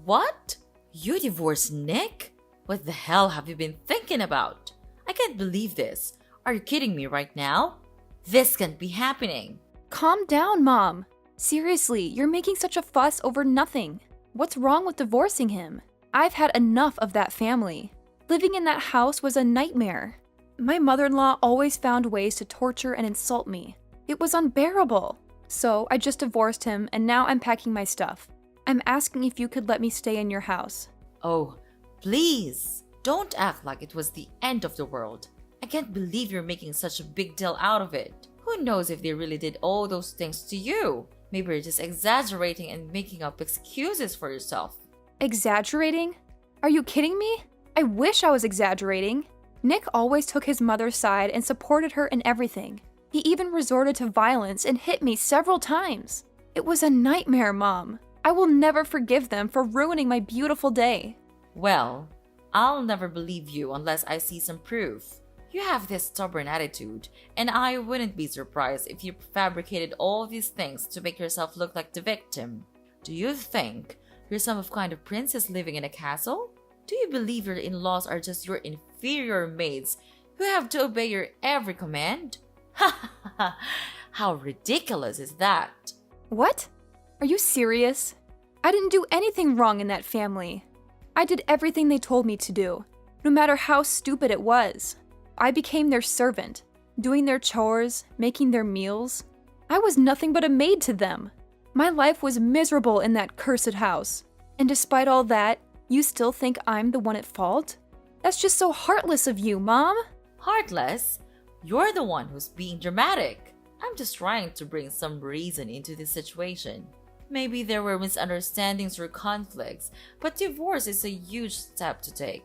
What? You divorced Nick? What the hell have you been thinking about? I can't believe this. Are you kidding me right now? This can't be happening. Calm down, Mom. Seriously, you're making such a fuss over nothing. What's wrong with divorcing him? I've had enough of that family. Living in that house was a nightmare. My mother-in-law always found ways to torture and insult me. It was unbearable. So I just divorced him, and now I'm packing my stuff. I'm asking if you could let me stay in your house. Oh, please. Don't act like it was the end of the world. I can't believe you're making such a big deal out of it. Who knows if they really did all those things to you? Maybe you're just exaggerating and making up excuses for yourself. Exaggerating? Are you kidding me? I wish I was exaggerating. Nick always took his mother's side and supported her in everything. He even resorted to violence and hit me several times. It was a nightmare, Mom. I will never forgive them for ruining my beautiful day. Well, I'll never believe you unless I see some proof. You have this stubborn attitude, and I wouldn't be surprised if you fabricated all these things to make yourself look like the victim. Do you think you're some kind of princess living in a castle? Do you believe your in-laws are just your inferior maids who have to obey your every command? Ha ha ha! How ridiculous is that? What? Are you serious? I didn't do anything wrong in that family. I did everything they told me to do, no matter how stupid it was. I became their servant, doing their chores, making their meals. I was nothing but a maid to them. My life was miserable in that cursed house. And despite all that, you still think I'm the one at fault? That's just so heartless of you, Mom. Heartless? You're the one who's being dramatic. I'm just trying to bring some reason into this situation. Maybe there were misunderstandings or conflicts, but divorce is a huge step to take.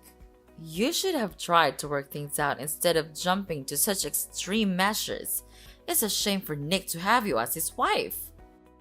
You should have tried to work things out instead of jumping to such extreme measures. It's a shame for Nick to have you as his wife.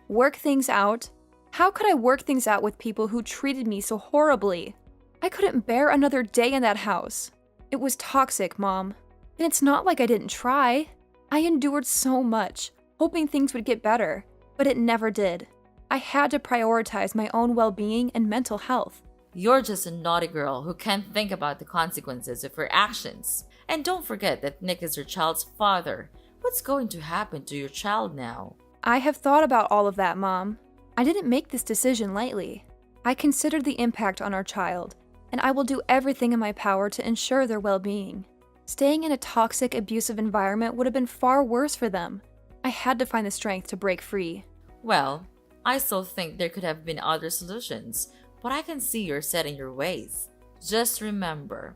Work things out? How could I work things out with people who treated me so horribly? I couldn't bear another day in that house. It was toxic, Mom. And it's not like I didn't try. I endured so much, hoping things would get better, but it never did. I had to prioritize my own well-being and mental health. You're just a naughty girl who can't think about the consequences of her actions. And don't forget that Nick is your child's father. What's going to happen to your child now? I have thought about all of that, Mom. I didn't make this decision lightly. I considered the impact on our child, and I will do everything in my power to ensure their well-being. Staying in a toxic, abusive environment would have been far worse for them. I had to find the strength to break free. Well, I still think there could have been other solutions, but I can see you're set in your ways. Just remember,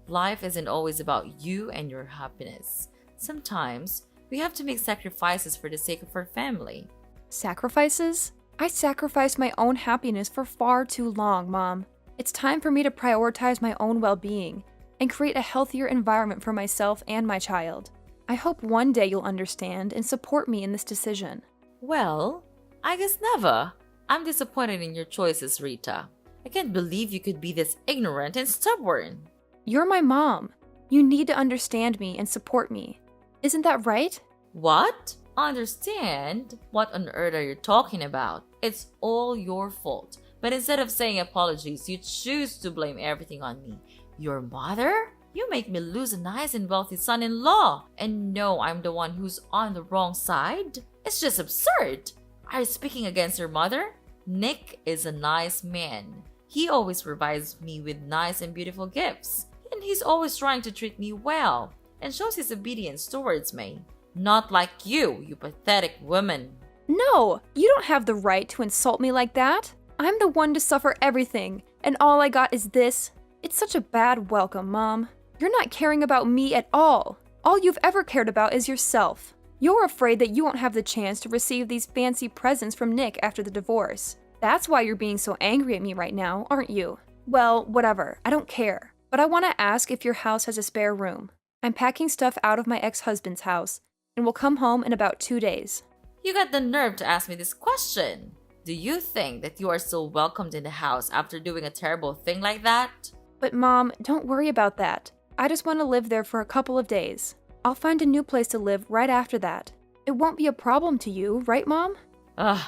life isn't always about you and your happiness. Sometimes, we have to make sacrifices for the sake of our family. Sacrifices? I sacrificed my own happiness for far too long, Mom. It's time for me to prioritize my own well-being and create a healthier environment for myself and my child. I hope one day you'll understand and support me in this decision. Well, I guess never. I'm disappointed in your choices, Rita. I can't believe you could be this ignorant and stubborn. You're my mom. You need to understand me and support me. Isn't that right? What? Understand? What on earth are you talking about? It's all your fault. But instead of saying apologies, you choose to blame everything on me. Your mother? You make me lose a nice and wealthy son-in-law and know I'm the one who's on the wrong side? It's just absurd. Are you speaking against your mother? Nick is a nice man. He always provides me with nice and beautiful gifts. And he's always trying to treat me well and shows his obedience towards me. Not like you pathetic woman. No, you don't have the right to insult me like that. I'm the one to suffer everything, and all I got is this. It's such a bad welcome, Mom. You're not caring about me at all. All you've ever cared about is yourself. You're afraid that you won't have the chance to receive these fancy presents from Nick after the divorce. That's why you're being so angry at me right now, aren't you? Well, whatever. I don't care. But I want to ask if your house has a spare room. I'm packing stuff out of my ex-husband's house, and will come home in about 2 days. You got the nerve to ask me this question. Do you think that you are still welcomed in the house after doing a terrible thing like that? But Mom, don't worry about that. I just want to live there for a couple of days. I'll find a new place to live right after that. It won't be a problem to you, right, Mom? Ugh,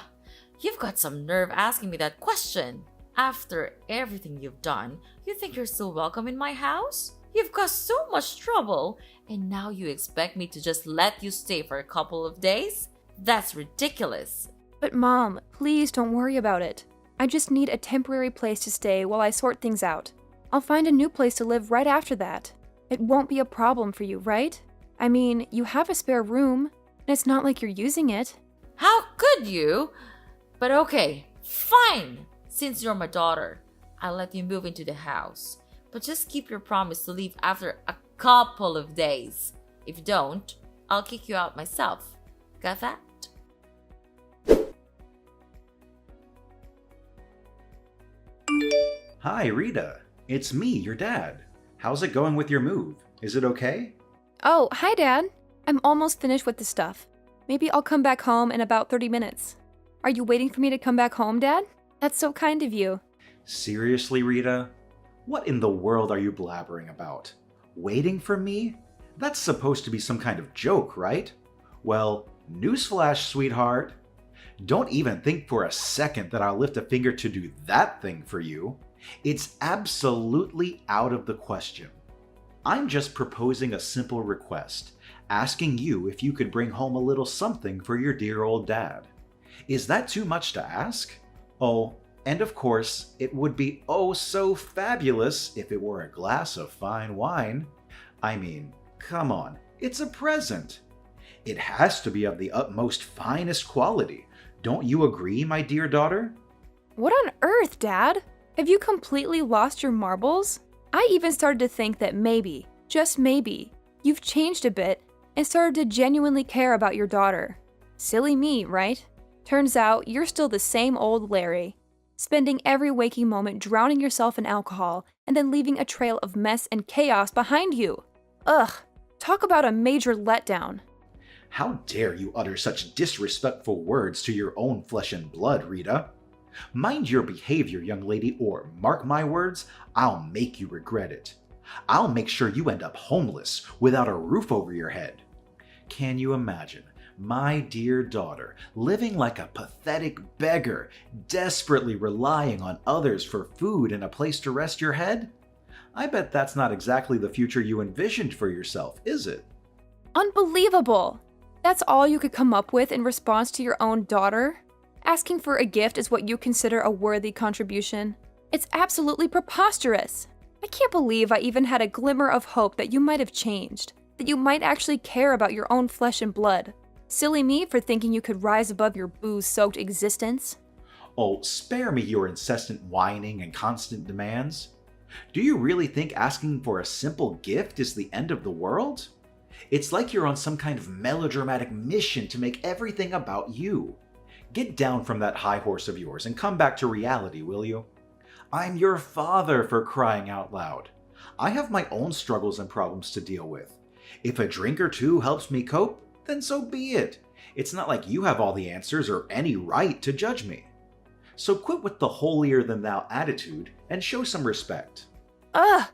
you've got some nerve asking me that question. After everything you've done, you think you're still welcome in my house? You've caused so much trouble, and now you expect me to just let you stay for a couple of days? That's ridiculous. But Mom, please don't worry about it. I just need a temporary place to stay while I sort things out. I'll find a new place to live right after that. It won't be a problem for you, right? I mean, you have a spare room, and it's not like you're using it. How could you? But okay, fine. Since you're my daughter, I'll let you move into the house. But just keep your promise to leave after a couple of days. If you don't, I'll kick you out myself. Got that? Hi, Rita. It's me, your dad. How's it going with your move? Is it okay? Oh, hi, Dad. I'm almost finished with the stuff. Maybe I'll come back home in about 30 minutes. Are you waiting for me to come back home, Dad? That's so kind of you. Seriously, Rita? What in the world are you blabbering about? Waiting for me? That's supposed to be some kind of joke, right? Well, newsflash, sweetheart. Don't even think for a second that I'll lift a finger to do that thing for you. It's absolutely out of the question. I'm just proposing a simple request, asking you if you could bring home a little something for your dear old dad. Is that too much to ask? Oh, and of course, it would be oh so fabulous if it were a glass of fine wine. I mean, come on, it's a present. It has to be of the utmost finest quality. Don't you agree, my dear daughter? What on earth, Dad? Have you completely lost your marbles? I even started to think that maybe, just maybe, you've changed a bit and started to genuinely care about your daughter. Silly me, right? Turns out you're still the same old Larry, spending every waking moment drowning yourself in alcohol and then leaving a trail of mess and chaos behind you. Ugh, talk about a major letdown. How dare you utter such disrespectful words to your own flesh and blood, Rita? Mind your behavior, young lady, or mark my words, I'll make you regret it. I'll make sure you end up homeless, without a roof over your head. Can you imagine my dear daughter living like a pathetic beggar, desperately relying on others for food and a place to rest your head? I bet that's not exactly the future you envisioned for yourself, is it? Unbelievable! That's all you could come up with in response to your own daughter? Asking for a gift is what you consider a worthy contribution? It's absolutely preposterous! I can't believe I even had a glimmer of hope that you might have changed, that you might actually care about your own flesh and blood. Silly me for thinking you could rise above your booze-soaked existence. Oh, spare me your incessant whining and constant demands. Do you really think asking for a simple gift is the end of the world? It's like you're on some kind of melodramatic mission to make everything about you. Get down from that high horse of yours and come back to reality, will you? I'm your father, for crying out loud. I have my own struggles and problems to deal with. If a drink or two helps me cope, then so be it. It's not like you have all the answers or any right to judge me. So quit with the holier-than-thou attitude and show some respect. Ugh!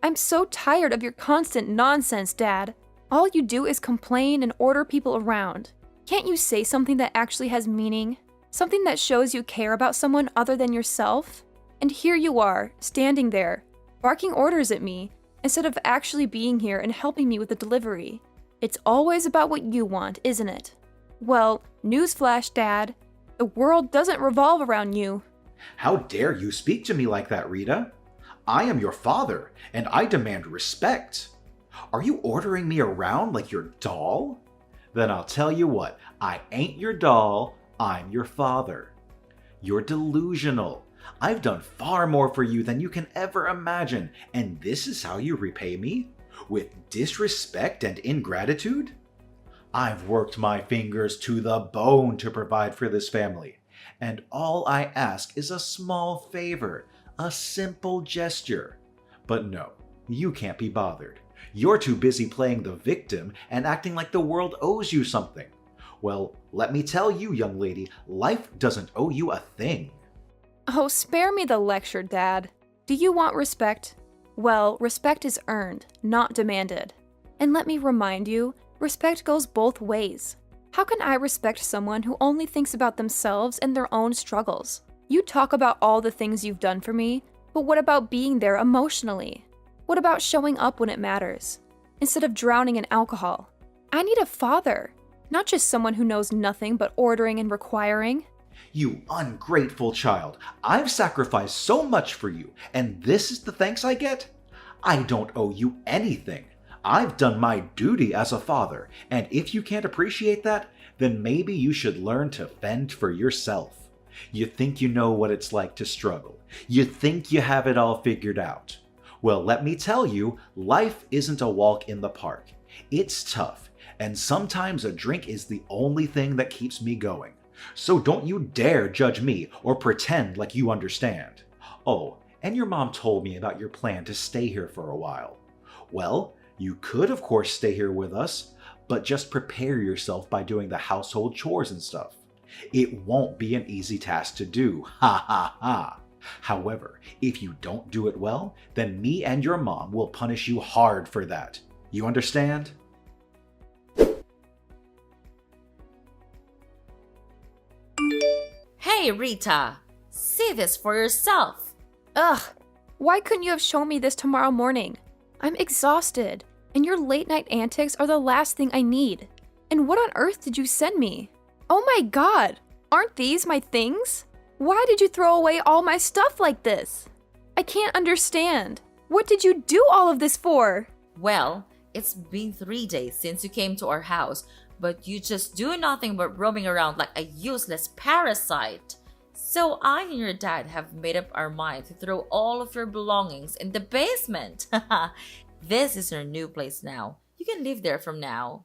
I'm so tired of your constant nonsense, Dad. All you do is complain and order people around. Can't you say something that actually has meaning? Something that shows you care about someone other than yourself? And here you are, standing there, barking orders at me, instead of actually being here and helping me with the delivery. It's always about what you want, isn't it? Well, newsflash, Dad. The world doesn't revolve around you. How dare you speak to me like that, Rita? I am your father, and I demand respect. Are you ordering me around like your doll? Then I'll tell you what, I ain't your doll, I'm your father. You're delusional. I've done far more for you than you can ever imagine, and this is how you repay me? With disrespect and ingratitude? I've worked my fingers to the bone to provide for this family, and all I ask is a small favor, a simple gesture. But no, you can't be bothered. You're too busy playing the victim and acting like the world owes you something. Well, let me tell you, young lady, life doesn't owe you a thing. Oh, spare me the lecture, Dad. Do you want respect? Well, respect is earned, not demanded. And let me remind you, respect goes both ways. How can I respect someone who only thinks about themselves and their own struggles? You talk about all the things you've done for me, but what about being there emotionally? What about showing up when it matters, instead of drowning in alcohol? I need a father, not just someone who knows nothing but ordering and requiring. You ungrateful child. I've sacrificed so much for you, and this is the thanks I get? I don't owe you anything. I've done my duty as a father, and if you can't appreciate that, then maybe you should learn to fend for yourself. You think you know what it's like to struggle. You think you have it all figured out. Well, let me tell you, life isn't a walk in the park. It's tough, and sometimes a drink is the only thing that keeps me going. So don't you dare judge me or pretend like you understand. Oh, and your mom told me about your plan to stay here for a while. Well, you could of course stay here with us, but just prepare yourself by doing the household chores and stuff. It won't be an easy task to do, ha ha ha. However, if you don't do it well, then me and your mom will punish you hard for that. You understand? Hey, Rita! See this for yourself! Ugh, why couldn't you have shown me this tomorrow morning? I'm exhausted, and your late night antics are the last thing I need. And what on earth did you send me? Oh my god, aren't these my things? Why did you throw away all my stuff like this? I can't understand. What did you do all of this for? Well, it's been 3 days since you came to our house, but you just do nothing but roaming around like a useless parasite. So I and your dad have made up our mind to throw all of your belongings in the basement. This is your new place now. You can live there from now.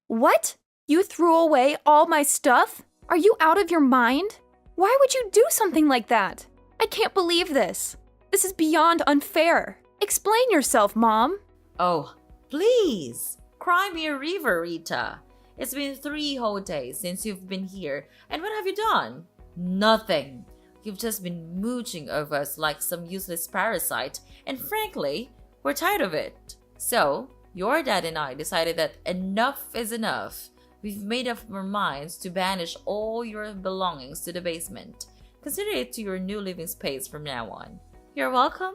What? You threw away all my stuff? Are you out of your mind? Why would you do something like that? I can't believe this. This is beyond unfair. Explain yourself, Mom. Oh, please! Cry me a river, Rita. It's been 3 whole days since you've been here, and what have you done? Nothing. You've just been mooching over us like some useless parasite, and frankly, we're tired of it. So, your dad and I decided that enough is enough. We've made up our minds to banish all your belongings to the basement. Consider it to your new living space from now on. You're welcome.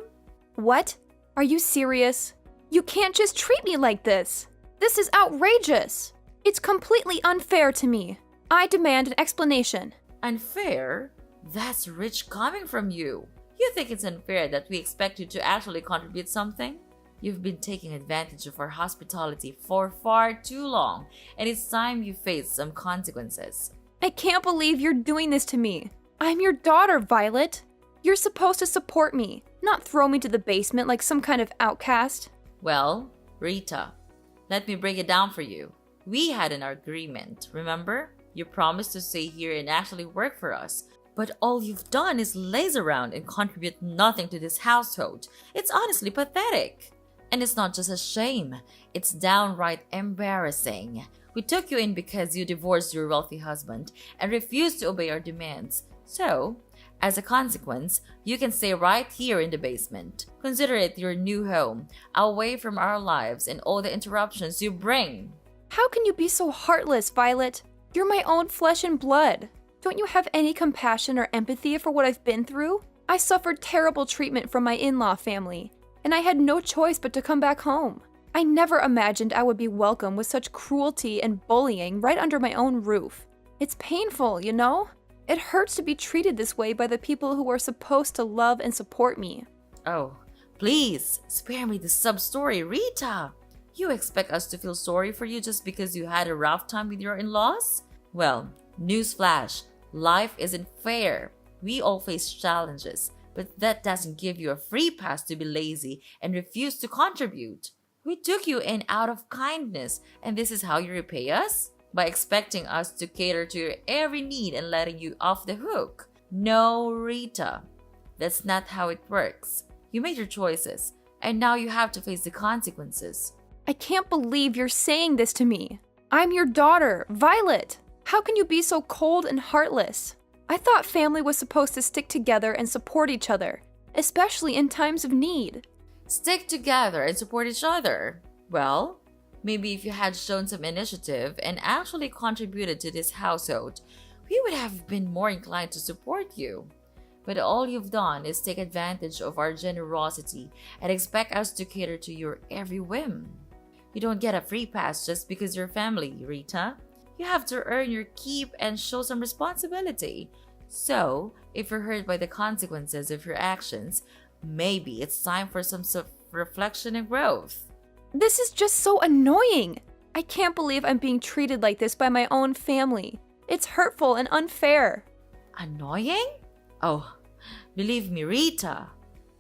What? Are you serious? You can't just treat me like this. This is outrageous. It's completely unfair to me. I demand an explanation. Unfair? That's rich coming from you. You think it's unfair that we expect you to actually contribute something? You've been taking advantage of our hospitality for far too long, and it's time you face some consequences. I can't believe you're doing this to me. I'm your daughter, Violet. You're supposed to support me, not throw me to the basement like some kind of outcast. Well, Rita, let me break it down for you. We had an agreement, remember? You promised to stay here and actually work for us. But all you've done is laze around and contribute nothing to this household. It's honestly pathetic. And it's not just a shame, it's downright embarrassing. We took you in because you divorced your wealthy husband and refused to obey our demands. So, as a consequence, you can stay right here in the basement. Consider it your new home, away from our lives and all the interruptions you bring. How can you be so heartless, Violet? You're my own flesh and blood. Don't you have any compassion or empathy for what I've been through? I suffered terrible treatment from my in-law family, and I had no choice but to come back home. I never imagined I would be welcome with such cruelty and bullying right under my own roof. It's painful, you know? It hurts to be treated this way by the people who are supposed to love and support me. Oh, please, spare me the sub-story, Rita. You expect us to feel sorry for you just because you had a rough time with your in-laws? Well, newsflash, life isn't fair. We all face challenges, but that doesn't give you a free pass to be lazy and refuse to contribute. We took you in out of kindness, and this is how you repay us? By expecting us to cater to your every need and letting you off the hook. No, Rita. That's not how it works. You made your choices, and now you have to face the consequences. I can't believe you're saying this to me. I'm your daughter, Violet. How can you be so cold and heartless? I thought family was supposed to stick together and support each other, especially in times of need. Stick together and support each other. Well, maybe if you had shown some initiative and actually contributed to this household, we would have been more inclined to support you. But all you've done is take advantage of our generosity and expect us to cater to your every whim. You don't get a free pass just because you're family, Rita. You have to earn your keep and show some responsibility. So, if you're hurt by the consequences of your actions, maybe it's time for some reflection and growth. This is just so annoying. I can't believe I'm being treated like this by my own family. It's hurtful and unfair. Annoying? Oh, believe me, Rita.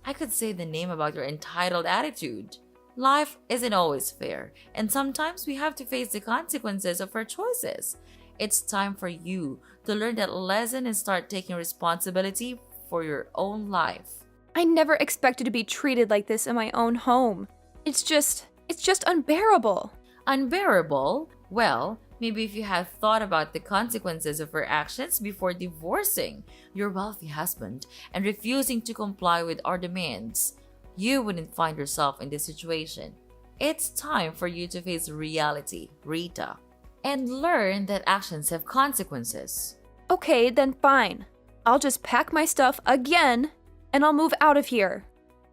I could say the name about your entitled attitude. Life isn't always fair, and sometimes we have to face the consequences of our choices. It's time for you to learn that lesson and start taking responsibility for your own life. I never expected to be treated like this in my own home. It's just unbearable. Unbearable? Well, maybe if you had thought about the consequences of your actions before divorcing your wealthy husband and refusing to comply with our demands, you wouldn't find yourself in this situation. It's time for you to face reality, Rita, and learn that actions have consequences. Okay, then fine. I'll just pack my stuff again and I'll move out of here.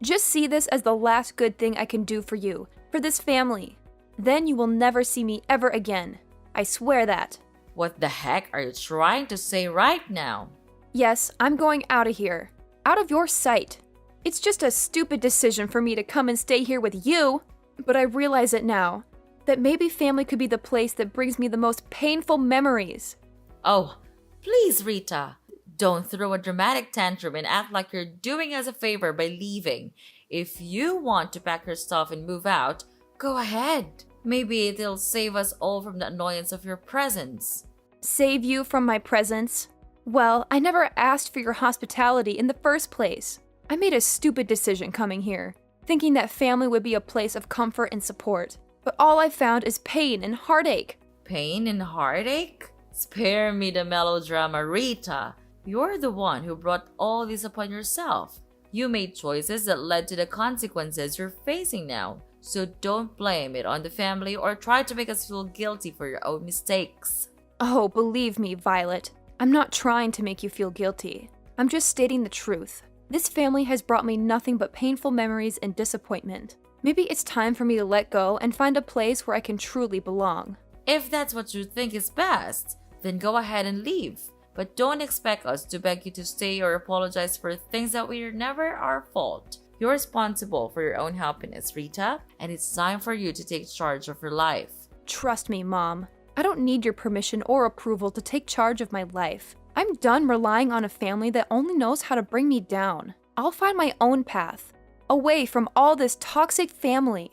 Just see this as the last good thing I can do for you, for this family. Then you will never see me ever again. I swear that. What the heck are you trying to say right now? Yes, I'm going out of here. Out of your sight. It's just a stupid decision for me to come and stay here with you. But I realize it now, that maybe family could be the place that brings me the most painful memories. Oh, please, Rita. Don't throw a dramatic tantrum and act like you're doing us a favor by leaving. If you want to pack your stuff and move out, go ahead. Maybe it'll save us all from the annoyance of your presence. Save you from my presence? Well, I never asked for your hospitality in the first place. I made a stupid decision coming here, thinking that family would be a place of comfort and support. But all I found is pain and heartache. Pain and heartache? Spare me the melodrama, Rita. You're the one who brought all this upon yourself. You made choices that led to the consequences you're facing now. So don't blame it on the family or try to make us feel guilty for your own mistakes. Oh, believe me, Violet. I'm not trying to make you feel guilty. I'm just stating the truth. This family has brought me nothing but painful memories and disappointment. Maybe it's time for me to let go and find a place where I can truly belong. If that's what you think is best, then go ahead and leave. But don't expect us to beg you to stay or apologize for things that were never our fault. You're responsible for your own happiness, Rita, and it's time for you to take charge of your life. Trust me, Mom. I don't need your permission or approval to take charge of my life. I'm done relying on a family that only knows how to bring me down. I'll find my own path, away from all this toxic family.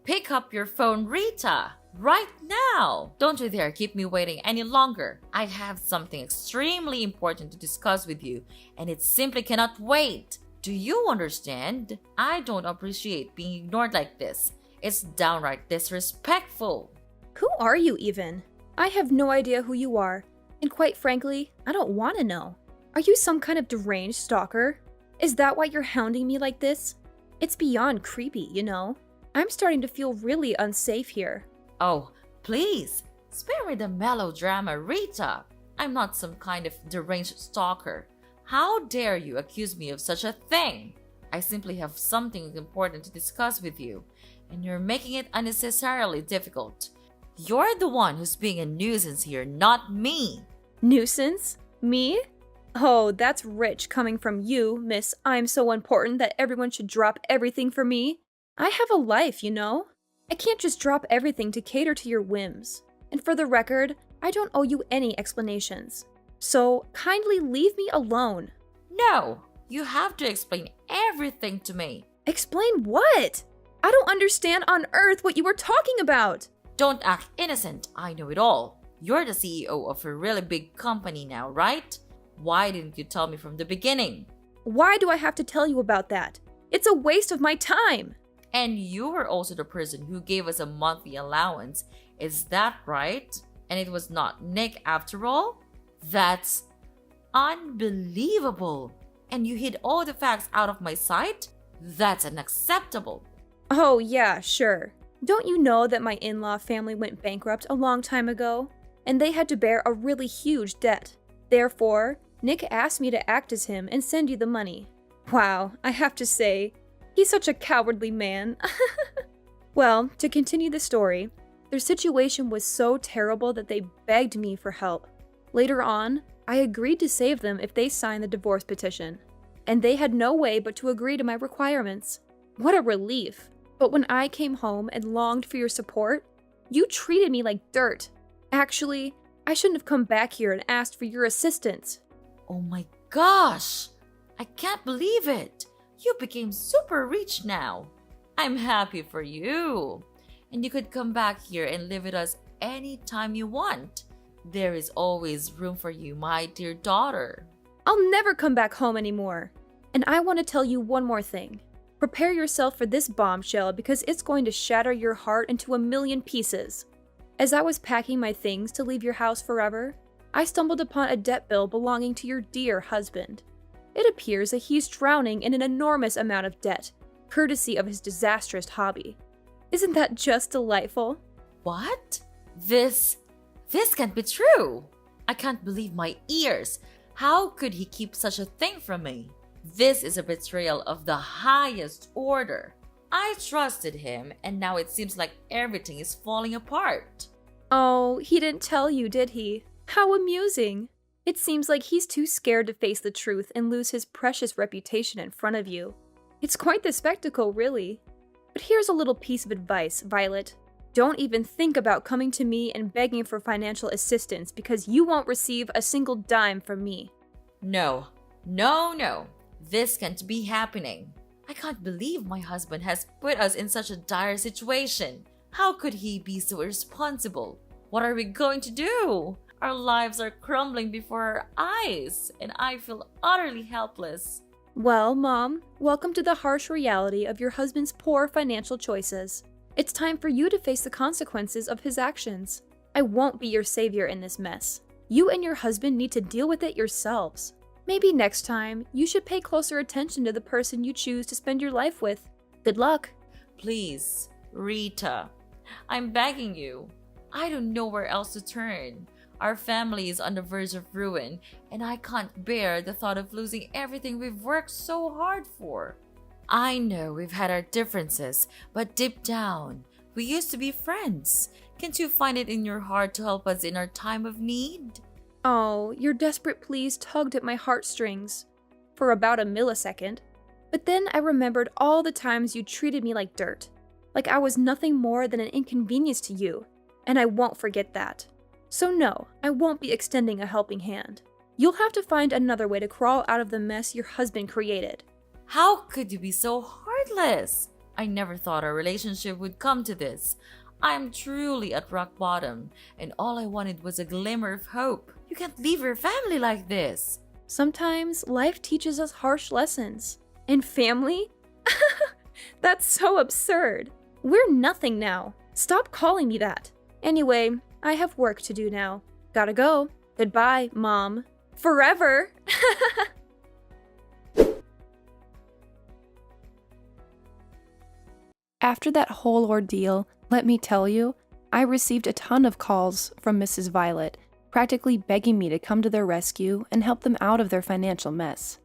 Pick up your phone, Rita! Right now! Don't you dare keep me waiting any longer. I have something extremely important to discuss with you, and it simply cannot wait. Do you understand? I don't appreciate being ignored like this. It's downright disrespectful. Who are you even? I have no idea who you are, and quite frankly, I don't want to know. Are you some kind of deranged stalker? Is that why you're hounding me like this? It's beyond creepy, you know? I'm starting to feel really unsafe here. Oh, please, spare me the melodrama, Rita. I'm not some kind of deranged stalker. How dare you accuse me of such a thing? I simply have something important to discuss with you, and you're making it unnecessarily difficult. You're the one who's being a nuisance here, not me. Nuisance? Me? Oh, that's rich coming from you, Miss I'm so important that everyone should drop everything for me. I have a life, you know? I can't just drop everything to cater to your whims. And for the record, I don't owe you any explanations. So kindly leave me alone. No, you have to explain everything to me. Explain what? I don't understand on earth what you were talking about. Don't act innocent, I know it all. You're the CEO of a really big company now, right? Why didn't you tell me from the beginning? Why do I have to tell you about that? It's a waste of my time. And you were also the person who gave us a monthly allowance. Is that right? And it was not Nick after all? That's unbelievable. And you hid all the facts out of my sight? That's unacceptable. Oh yeah, sure. Don't you know that my in-law family went bankrupt a long time ago? And they had to bear a really huge debt. Therefore, Nick asked me to act as him and send you the money. Wow, I have to say, he's such a cowardly man. Well, to continue the story, their situation was so terrible that they begged me for help. Later on, I agreed to save them if they signed the divorce petition. And they had no way but to agree to my requirements. What a relief. But when I came home and longed for your support, you treated me like dirt. Actually, I shouldn't have come back here and asked for your assistance. Oh my gosh! I can't believe it! You became super rich now. I'm happy for you. And you could come back here and live with us anytime you want. There is always room for you, my dear daughter. I'll never come back home anymore. And I want to tell you one more thing. Prepare yourself for this bombshell because it's going to shatter your heart into a million pieces. As I was packing my things to leave your house forever, I stumbled upon a debt bill belonging to your dear husband. It appears that he's drowning in an enormous amount of debt, courtesy of his disastrous hobby. Isn't that just delightful? What? This can't be true. I can't believe my ears. How could he keep such a thing from me? This is a betrayal of the highest order. I trusted him, and now it seems like everything is falling apart. Oh, he didn't tell you, did he? How amusing. It seems like he's too scared to face the truth and lose his precious reputation in front of you. It's quite the spectacle, really. But here's a little piece of advice, Violet. Don't even think about coming to me and begging for financial assistance because you won't receive a single dime from me. No. This can't be happening. I can't believe my husband has put us in such a dire situation. How could he be so irresponsible? What are we going to do? Our lives are crumbling before our eyes, and I feel utterly helpless. Well, Mom, welcome to the harsh reality of your husband's poor financial choices. It's time for you to face the consequences of his actions. I won't be your savior in this mess. You and your husband need to deal with it yourselves. Maybe next time, you should pay closer attention to the person you choose to spend your life with. Good luck. Please, Rita, I'm begging you. I don't know where else to turn. Our family is on the verge of ruin, and I can't bear the thought of losing everything we've worked so hard for. I know we've had our differences, but deep down, we used to be friends. Can't you find it in your heart to help us in our time of need? Oh, your desperate pleas tugged at my heartstrings for about a millisecond. But then I remembered all the times you treated me like dirt, like I was nothing more than an inconvenience to you, and I won't forget that. So no, I won't be extending a helping hand. You'll have to find another way to crawl out of the mess your husband created. How could you be so heartless? I never thought our relationship would come to this. I'm truly at rock bottom, and all I wanted was a glimmer of hope. You can't leave your family like this. Sometimes life teaches us harsh lessons. And family? That's so absurd. We're nothing now. Stop calling me that. Anyway, I have work to do now. Gotta go. Goodbye, Mom. Forever! After that whole ordeal, let me tell you, I received a ton of calls from Mrs. Violet, practically begging me to come to their rescue and help them out of their financial mess.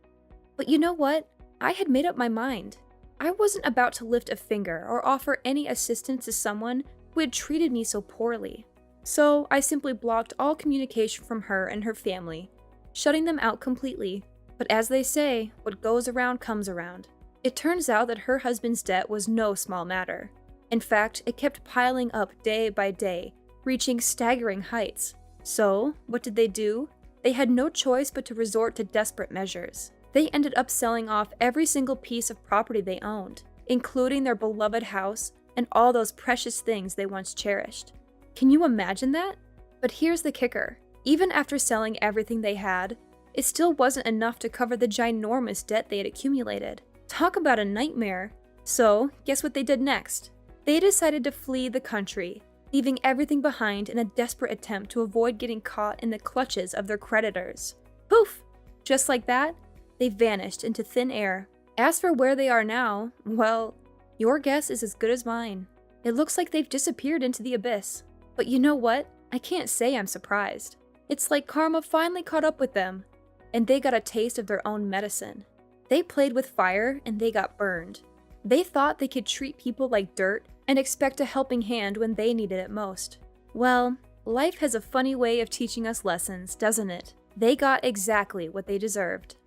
But you know what? I had made up my mind. I wasn't about to lift a finger or offer any assistance to someone who had treated me so poorly. So I simply blocked all communication from her and her family, shutting them out completely. But as they say, what goes around comes around. It turns out that her husband's debt was no small matter. In fact, it kept piling up day by day, reaching staggering heights. So, what did they do? They had no choice but to resort to desperate measures. They ended up selling off every single piece of property they owned, including their beloved house and all those precious things they once cherished. Can you imagine that? But here's the kicker. Even after selling everything they had, it still wasn't enough to cover the ginormous debt they had accumulated. Talk about a nightmare. So, guess what they did next? They decided to flee the country, leaving everything behind in a desperate attempt to avoid getting caught in the clutches of their creditors. Poof! Just like that, they vanished into thin air. As for where they are now, well, your guess is as good as mine. It looks like they've disappeared into the abyss. But you know what? I can't say I'm surprised. It's like karma finally caught up with them, and they got a taste of their own medicine. They played with fire and they got burned. They thought they could treat people like dirt and expect a helping hand when they needed it most. Well, life has a funny way of teaching us lessons, doesn't it? They got exactly what they deserved.